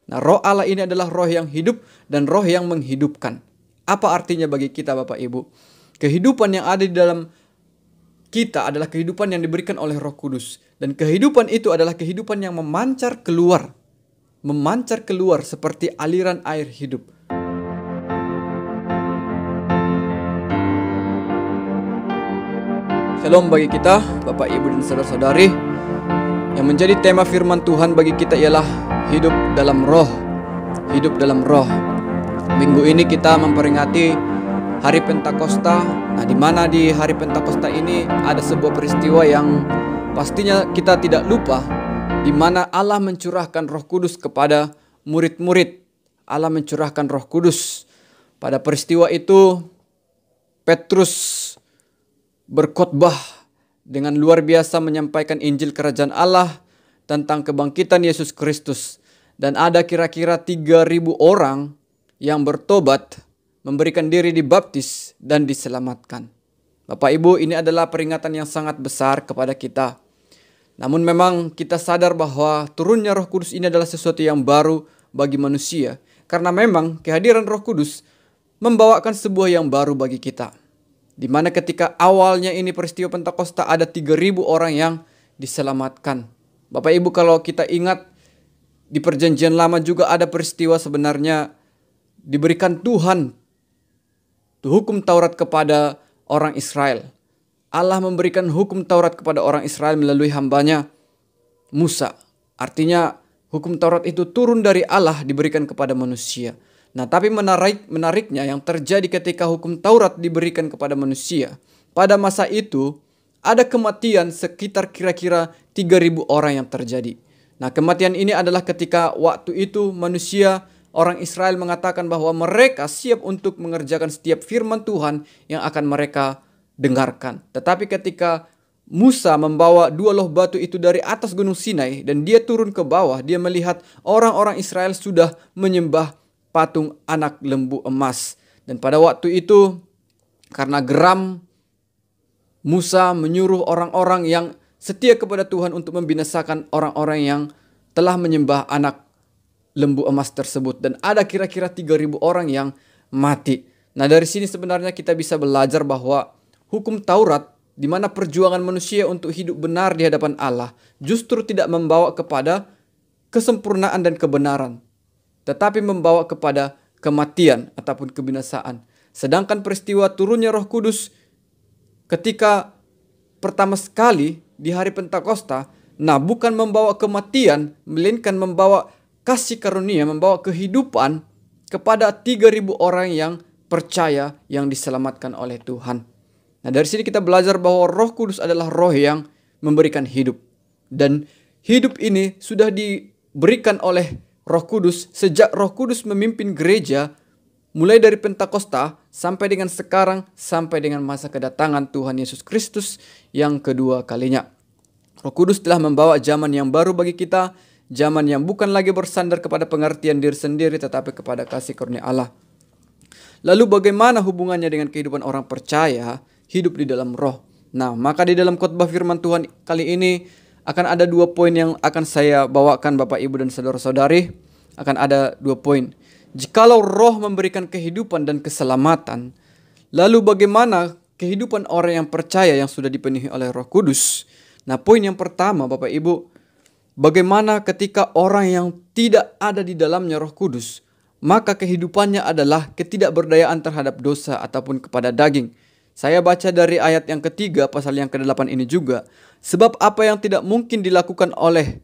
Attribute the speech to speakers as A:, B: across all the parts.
A: Nah, roh Allah ini adalah roh yang hidup dan roh yang menghidupkan. Apa artinya bagi kita Bapak Ibu? Kehidupan yang ada di dalam kita adalah kehidupan yang diberikan oleh Roh Kudus. Dan kehidupan itu adalah kehidupan yang memancar keluar. Memancar keluar seperti aliran air hidup. Shalom bagi kita, Bapak Ibu dan saudara-saudari. Yang menjadi tema firman Tuhan bagi kita ialah hidup dalam roh. Hidup dalam roh. Minggu ini kita memperingati Hari Pentakosta. Nah, di mana di Hari Pentakosta ini ada sebuah peristiwa yang pastinya kita tidak lupa, di mana Allah mencurahkan Roh Kudus kepada murid-murid. Allah mencurahkan Roh Kudus. Pada peristiwa itu Petrus berkhotbah dengan luar biasa menyampaikan Injil Kerajaan Allah tentang kebangkitan Yesus Kristus. Dan ada kira-kira 3.000 orang yang bertobat, memberikan diri dibaptis dan diselamatkan. Bapak Ibu, ini adalah peringatan yang sangat besar kepada kita. Namun memang kita sadar bahwa turunnya Roh Kudus ini adalah sesuatu yang baru bagi manusia. Karena memang kehadiran Roh Kudus membawakan sebuah yang baru bagi kita. Di mana ketika awalnya ini peristiwa Pentakosta ada 3.000 orang yang diselamatkan. Bapak Ibu, kalau kita ingat di perjanjian lama juga ada peristiwa sebenarnya diberikan Tuhan hukum Taurat kepada orang Israel. Allah memberikan hukum Taurat kepada orang Israel melalui hambanya Musa. Artinya hukum Taurat itu turun dari Allah diberikan kepada manusia. Nah, tapi menariknya yang terjadi ketika hukum Taurat diberikan kepada manusia. Pada masa itu ada kematian sekitar kira-kira 3.000 orang yang terjadi. Nah, kematian ini adalah ketika waktu itu manusia orang Israel mengatakan bahwa mereka siap untuk mengerjakan setiap firman Tuhan yang akan mereka dengarkan. Tetapi ketika Musa membawa 2 loh batu itu dari atas gunung Sinai dan dia turun ke bawah, dia melihat orang-orang Israel sudah menyembah patung anak lembu emas. Dan pada waktu itu karena geram, Musa menyuruh orang-orang yang setia kepada Tuhan untuk membinasakan orang-orang yang telah menyembah anak lembu emas tersebut. Dan ada kira-kira 3.000 orang yang mati. Nah, dari sini sebenarnya kita bisa belajar bahwa hukum Taurat, di mana perjuangan manusia untuk hidup benar di hadapan Allah, justru tidak membawa kepada kesempurnaan dan kebenaran, tetapi membawa kepada kematian ataupun kebinasaan. Sedangkan peristiwa turunnya Roh Kudus ketika pertama sekali di hari Pentakosta, nah bukan membawa kematian, melainkan membawa kasih karunia, membawa kehidupan kepada 3.000 orang yang percaya, yang diselamatkan oleh Tuhan. Nah, dari sini kita belajar bahwa Roh Kudus adalah roh yang memberikan hidup. Dan hidup ini sudah diberikan oleh Roh Kudus sejak Roh Kudus memimpin gereja mulai dari Pentakosta sampai dengan sekarang, sampai dengan masa kedatangan Tuhan Yesus Kristus yang kedua kalinya. Roh Kudus telah membawa zaman yang baru bagi kita, zaman yang bukan lagi bersandar kepada pengertian diri sendiri tetapi kepada kasih karunia Allah. Lalu bagaimana hubungannya dengan kehidupan orang percaya hidup di dalam roh? Nah, maka di dalam khotbah firman Tuhan kali ini akan ada 2 poin yang akan saya bawakan Bapak Ibu dan saudara-saudari. Akan ada 2 poin. Jikalau roh memberikan kehidupan dan keselamatan, lalu bagaimana kehidupan orang yang percaya yang sudah dipenuhi oleh Roh Kudus? Nah, poin yang pertama Bapak Ibu, bagaimana ketika orang yang tidak ada di dalamnya Roh Kudus, maka kehidupannya adalah ketidakberdayaan terhadap dosa ataupun kepada daging. Saya baca dari ayat yang ketiga pasal yang ke-8 ini juga. Sebab apa yang tidak mungkin dilakukan oleh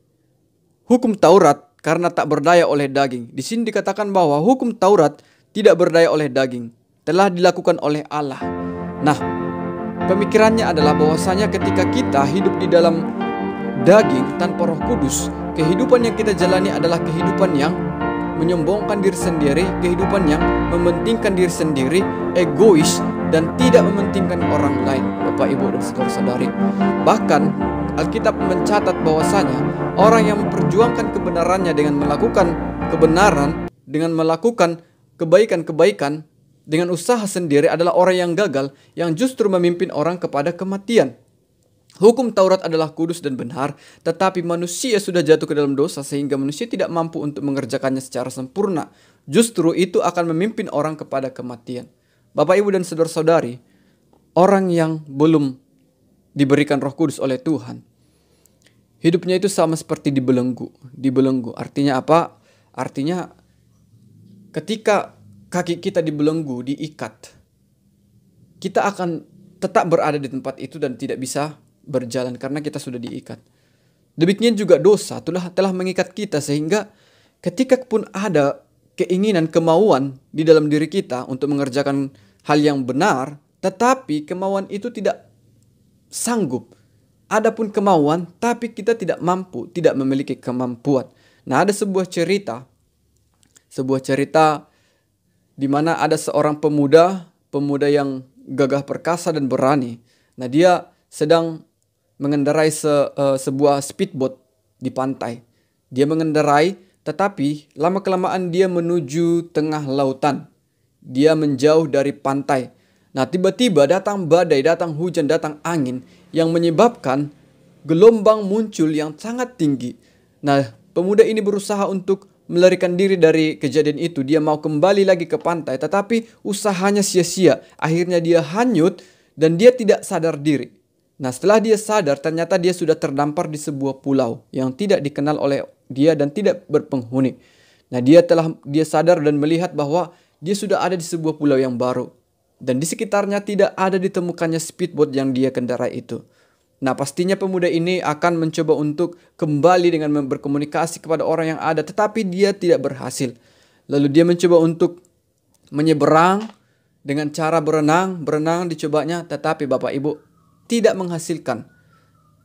A: hukum Taurat karena tak berdaya oleh daging. Di sini dikatakan bahwa hukum Taurat tidak berdaya oleh daging, telah dilakukan oleh Allah. Nah, pemikirannya adalah bahwasanya ketika kita hidup di dalam daging tanpa Roh Kudus, kehidupan yang kita jalani adalah kehidupan yang menyombongkan diri sendiri, kehidupan yang mementingkan diri sendiri, egois, dan tidak mementingkan orang lain, Bapak Ibu dan saudara-saudari. Bahkan Alkitab mencatat bahwasanya orang yang memperjuangkan kebenarannya dengan melakukan kebenaran, dengan melakukan kebaikan-kebaikan dengan usaha sendiri adalah orang yang gagal, yang justru memimpin orang kepada kematian. Hukum Taurat adalah kudus dan benar, tetapi manusia sudah jatuh ke dalam dosa sehingga manusia tidak mampu untuk mengerjakannya secara sempurna. Justru itu akan memimpin orang kepada kematian. Bapak, Ibu, dan saudara-saudari, orang yang belum diberikan Roh Kudus oleh Tuhan, hidupnya itu sama seperti dibelenggu. Dibelenggu artinya apa? Artinya ketika kaki kita dibelenggu, diikat, kita akan tetap berada di tempat itu dan tidak bisa berjalan karena kita sudah diikat. Demikian juga dosa telah mengikat kita sehingga ketika pun ada keinginan, kemauan di dalam diri kita untuk mengerjakan hal yang benar, tetapi kemauan itu tidak sanggup. Adapun kemauan, tapi kita tidak mampu, tidak memiliki kemampuan. Nah, ada sebuah cerita di mana ada seorang pemuda yang gagah perkasa dan berani. Nah, dia sedang mengendarai sebuah speedboat di pantai. Dia mengendarai, tetapi lama-kelamaan dia menuju tengah lautan. Dia menjauh dari pantai. Nah, tiba-tiba datang badai, datang hujan, datang angin yang menyebabkan gelombang muncul yang sangat tinggi. Nah, pemuda ini berusaha untuk melarikan diri dari kejadian itu. Dia mau kembali lagi ke pantai, tetapi usahanya sia-sia. Akhirnya dia hanyut dan dia tidak sadar diri. Nah, setelah dia sadar, ternyata dia sudah terdampar di sebuah pulau yang tidak dikenal oleh dia dan tidak berpenghuni. Nah, dia sadar dan melihat bahwa dia sudah ada di sebuah pulau yang baru. Dan di sekitarnya tidak ada ditemukannya speedboat yang dia kendarai itu. Nah, pastinya pemuda ini akan mencoba untuk kembali dengan berkomunikasi kepada orang yang ada, tetapi dia tidak berhasil. Lalu dia mencoba untuk menyeberang dengan cara berenang dicobanya, tetapi Bapak Ibu, tidak menghasilkan.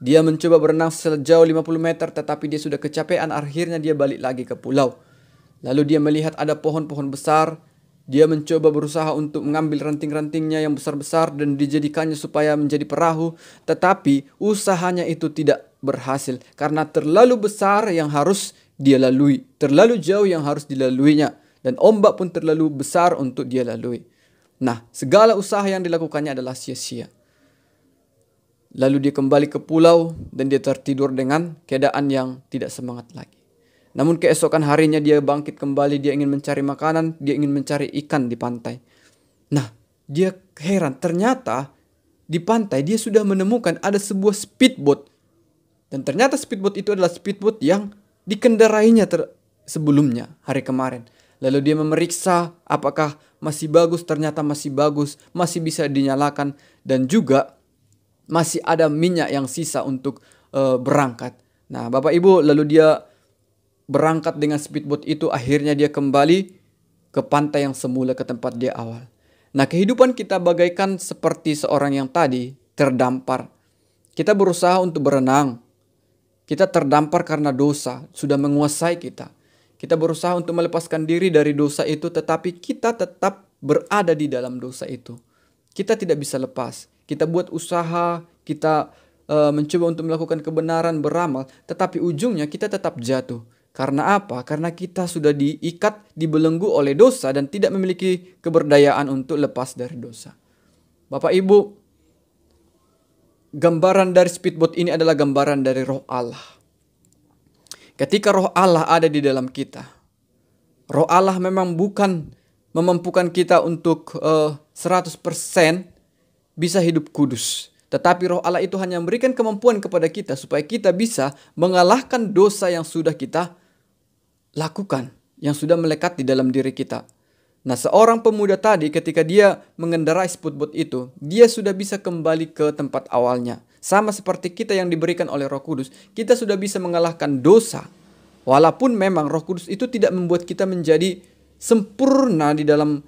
A: Dia mencoba berenang sejauh 50 meter, tetapi dia sudah kecapean. Akhirnya dia balik lagi ke pulau. Lalu dia melihat ada pohon-pohon besar. Dia mencoba berusaha untuk mengambil ranting-rantingnya yang besar-besar dan dijadikannya supaya menjadi perahu. Tetapi usahanya itu tidak berhasil karena terlalu besar yang harus dia lalui. Terlalu jauh yang harus dilaluinya. Dan ombak pun terlalu besar untuk dia lalui. Nah, segala usaha yang dilakukannya adalah sia-sia. Lalu dia kembali ke pulau dan dia tertidur dengan keadaan yang tidak semangat lagi. Namun keesokan harinya dia bangkit kembali, dia ingin mencari makanan, dia ingin mencari ikan di pantai. Nah, dia heran, ternyata di pantai dia sudah menemukan ada sebuah speedboat. Dan ternyata speedboat itu adalah speedboat yang dikendarainya sebelumnya, hari kemarin. Lalu dia memeriksa apakah masih bagus, ternyata masih bagus, masih bisa dinyalakan dan juga masih ada minyak yang sisa untuk berangkat. Nah, Bapak Ibu, lalu dia berangkat dengan speedboat itu. Akhirnya dia kembali ke pantai yang semula, ke tempat dia awal. Nah, kehidupan kita bagaikan seperti seorang yang tadi terdampar. Kita berusaha untuk berenang. Kita terdampar karena dosa sudah menguasai kita. Kita berusaha untuk melepaskan diri dari dosa itu, tetapi kita tetap berada di dalam dosa itu. Kita tidak bisa lepas. Kita buat usaha, kita mencoba untuk melakukan kebenaran, beramal, tetapi ujungnya kita tetap jatuh. Karena apa? Karena kita sudah diikat, dibelenggu oleh dosa dan tidak memiliki keberdayaan untuk lepas dari dosa. Bapak Ibu, gambaran dari speedboat ini adalah gambaran dari Roh Allah. Ketika Roh Allah ada di dalam kita, Roh Allah memang bukan memampukan kita untuk 100% bisa hidup kudus. Tetapi Roh Allah itu hanya memberikan kemampuan kepada kita supaya kita bisa mengalahkan dosa yang sudah kita lakukan, yang sudah melekat di dalam diri kita. Nah, seorang pemuda tadi ketika dia mengendarai speedboat itu, dia sudah bisa kembali ke tempat awalnya. Sama seperti kita yang diberikan oleh Roh Kudus, kita sudah bisa mengalahkan dosa. Walaupun memang Roh Kudus itu tidak membuat kita menjadi sempurna di dalam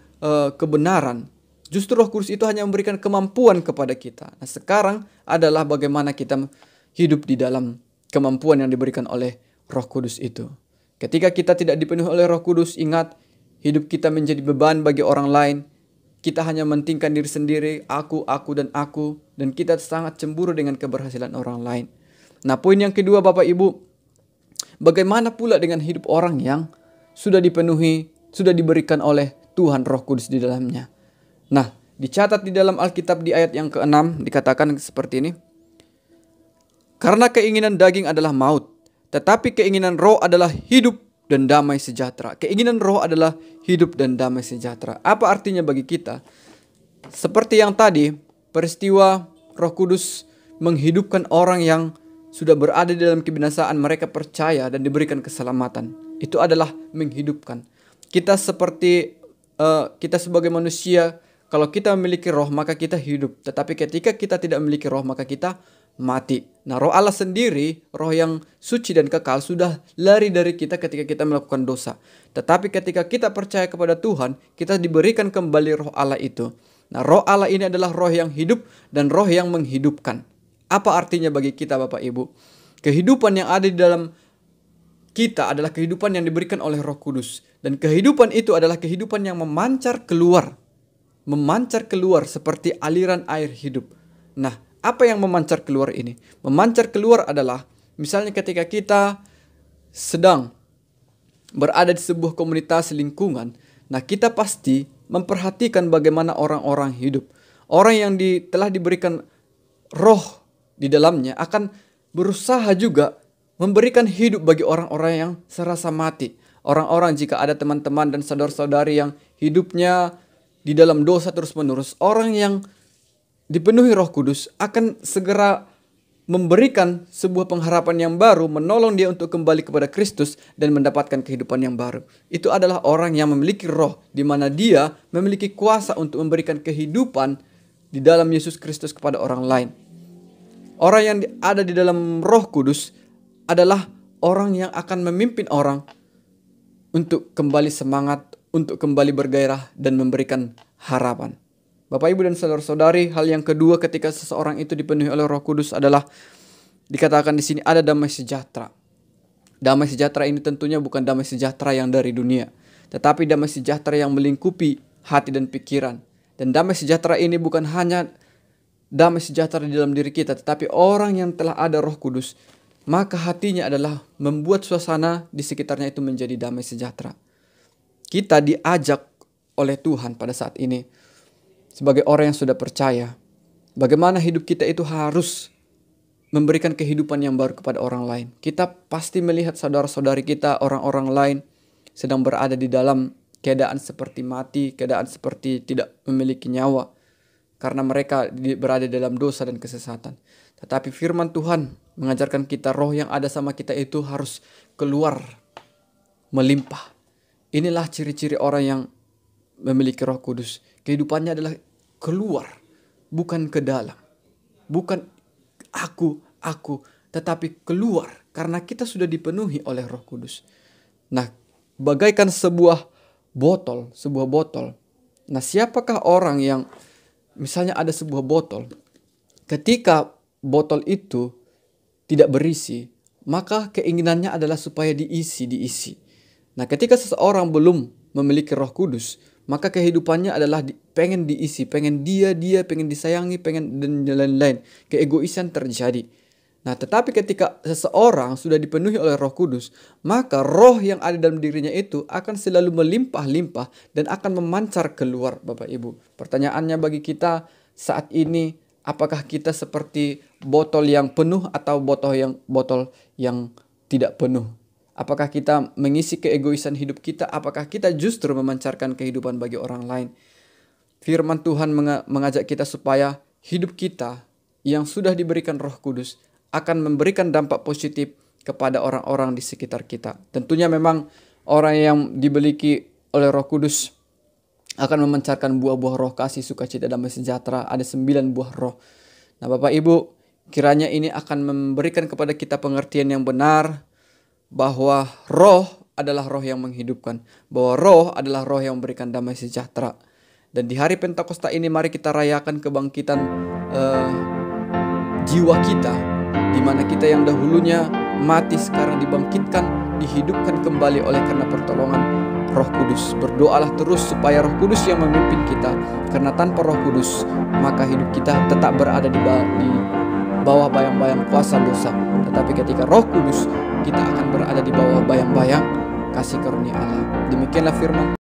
A: kebenaran. Justru Roh Kudus itu hanya memberikan kemampuan kepada kita. Nah, sekarang adalah bagaimana kita hidup di dalam kemampuan yang diberikan oleh Roh Kudus itu. Ketika kita tidak dipenuhi oleh Roh Kudus, ingat, hidup kita menjadi beban bagi orang lain. Kita hanya mementingkan diri sendiri, aku, dan kita sangat cemburu dengan keberhasilan orang lain. Nah, poin yang kedua Bapak Ibu, bagaimana pula dengan hidup orang yang sudah dipenuhi, sudah diberikan oleh Tuhan Roh Kudus di dalamnya. Nah, dicatat di dalam Alkitab di ayat yang ke-6 dikatakan seperti ini. Karena keinginan daging adalah maut, tetapi keinginan roh adalah hidup dan damai sejahtera. Keinginan roh adalah hidup dan damai sejahtera. Apa artinya bagi kita? Seperti yang tadi, peristiwa Roh Kudus menghidupkan orang yang sudah berada di dalam kebinasaan, mereka percaya dan diberikan keselamatan. Itu adalah menghidupkan. Kita sebagai manusia, kalau kita memiliki roh maka kita hidup. Tetapi ketika kita tidak memiliki roh maka kita mati. Nah, roh Allah sendiri, roh yang suci dan kekal, sudah lari dari kita ketika kita melakukan dosa. Tetapi ketika kita percaya kepada Tuhan, kita diberikan kembali roh Allah itu. Nah, roh Allah ini adalah roh yang hidup dan roh yang menghidupkan. Apa artinya bagi kita, Bapak Ibu? Kehidupan yang ada di dalam kita adalah kehidupan yang diberikan oleh Roh Kudus. Dan kehidupan itu adalah kehidupan yang memancar keluar. Memancar keluar seperti aliran air hidup. Nah, apa yang memancar keluar ini? Memancar keluar adalah misalnya ketika kita sedang berada di sebuah komunitas lingkungan. Nah, kita pasti memperhatikan bagaimana orang-orang hidup. Orang yang telah diberikan roh di dalamnya akan berusaha juga memberikan hidup bagi orang-orang yang serasa mati. Orang-orang, jika ada teman-teman dan saudara-saudari yang hidupnya di dalam dosa terus-menerus, orang yang dipenuhi Roh Kudus akan segera memberikan sebuah pengharapan yang baru, menolong dia untuk kembali kepada Kristus dan mendapatkan kehidupan yang baru. Itu adalah orang yang memiliki roh, di mana dia memiliki kuasa untuk memberikan kehidupan di dalam Yesus Kristus kepada orang lain. Orang yang ada di dalam Roh Kudus adalah orang yang akan memimpin orang untuk kembali semangat, untuk kembali bergairah dan memberikan harapan. Bapak, Ibu, dan saudara-saudari, hal yang kedua ketika seseorang itu dipenuhi oleh Roh Kudus adalah dikatakan di sini ada damai sejahtera. Damai sejahtera ini tentunya bukan damai sejahtera yang dari dunia, tetapi damai sejahtera yang melingkupi hati dan pikiran. Dan damai sejahtera ini bukan hanya damai sejahtera di dalam diri kita, tetapi orang yang telah ada Roh Kudus, maka hatinya adalah membuat suasana di sekitarnya itu menjadi damai sejahtera. Kita diajak oleh Tuhan pada saat ini sebagai orang yang sudah percaya, bagaimana hidup kita itu harus memberikan kehidupan yang baru kepada orang lain. Kita pasti melihat saudara-saudari kita, orang-orang lain sedang berada di dalam keadaan seperti mati, keadaan seperti tidak memiliki nyawa, karena mereka berada dalam dosa dan kesesatan. Tetapi firman Tuhan mengajarkan kita, roh yang ada sama kita itu harus keluar melimpah. Inilah ciri-ciri orang yang memiliki Roh Kudus. Kehidupannya adalah keluar, bukan ke dalam. Bukan aku, tetapi keluar karena kita sudah dipenuhi oleh Roh Kudus. Nah, bagaikan sebuah botol. Nah, siapakah orang yang misalnya ada sebuah botol, ketika botol itu tidak berisi, maka keinginannya adalah supaya diisi. Nah, ketika seseorang belum memiliki Roh Kudus, maka kehidupannya adalah pengen diisi, pengen dia, pengen disayangi, pengen dan lain-lain. Keegoisan terjadi. Nah, tetapi ketika seseorang sudah dipenuhi oleh Roh Kudus, maka roh yang ada dalam dirinya itu akan selalu melimpah-limpah dan akan memancar keluar, Bapak Ibu. Pertanyaannya bagi kita saat ini, apakah kita seperti botol yang penuh atau botol yang tidak penuh? Apakah kita mengisi keegoisan hidup kita? Apakah kita justru memancarkan kehidupan bagi orang lain? Firman Tuhan mengajak kita supaya hidup kita yang sudah diberikan Roh Kudus akan memberikan dampak positif kepada orang-orang di sekitar kita. Tentunya memang orang yang dimiliki oleh Roh Kudus akan memancarkan buah-buah roh, kasih, sukacita, damai sejahtera. Ada 9 buah roh. Nah, Bapak Ibu, kiranya ini akan memberikan kepada kita pengertian yang benar bahwa roh adalah roh yang menghidupkan, bahwa roh adalah roh yang memberikan damai sejahtera. Dan di hari Pentakosta ini mari kita rayakan kebangkitan jiwa kita, di mana kita yang dahulunya mati sekarang dibangkitkan, dihidupkan kembali oleh karena pertolongan Roh Kudus. Berdoalah terus supaya Roh Kudus yang memimpin kita, karena tanpa Roh Kudus maka hidup kita tetap berada di bawah bayang-bayang kuasa dosa. Tetapi ketika Roh Kudus, kita akan berada di bawah bayang-bayang kasih karunia Allah. Demikianlah firman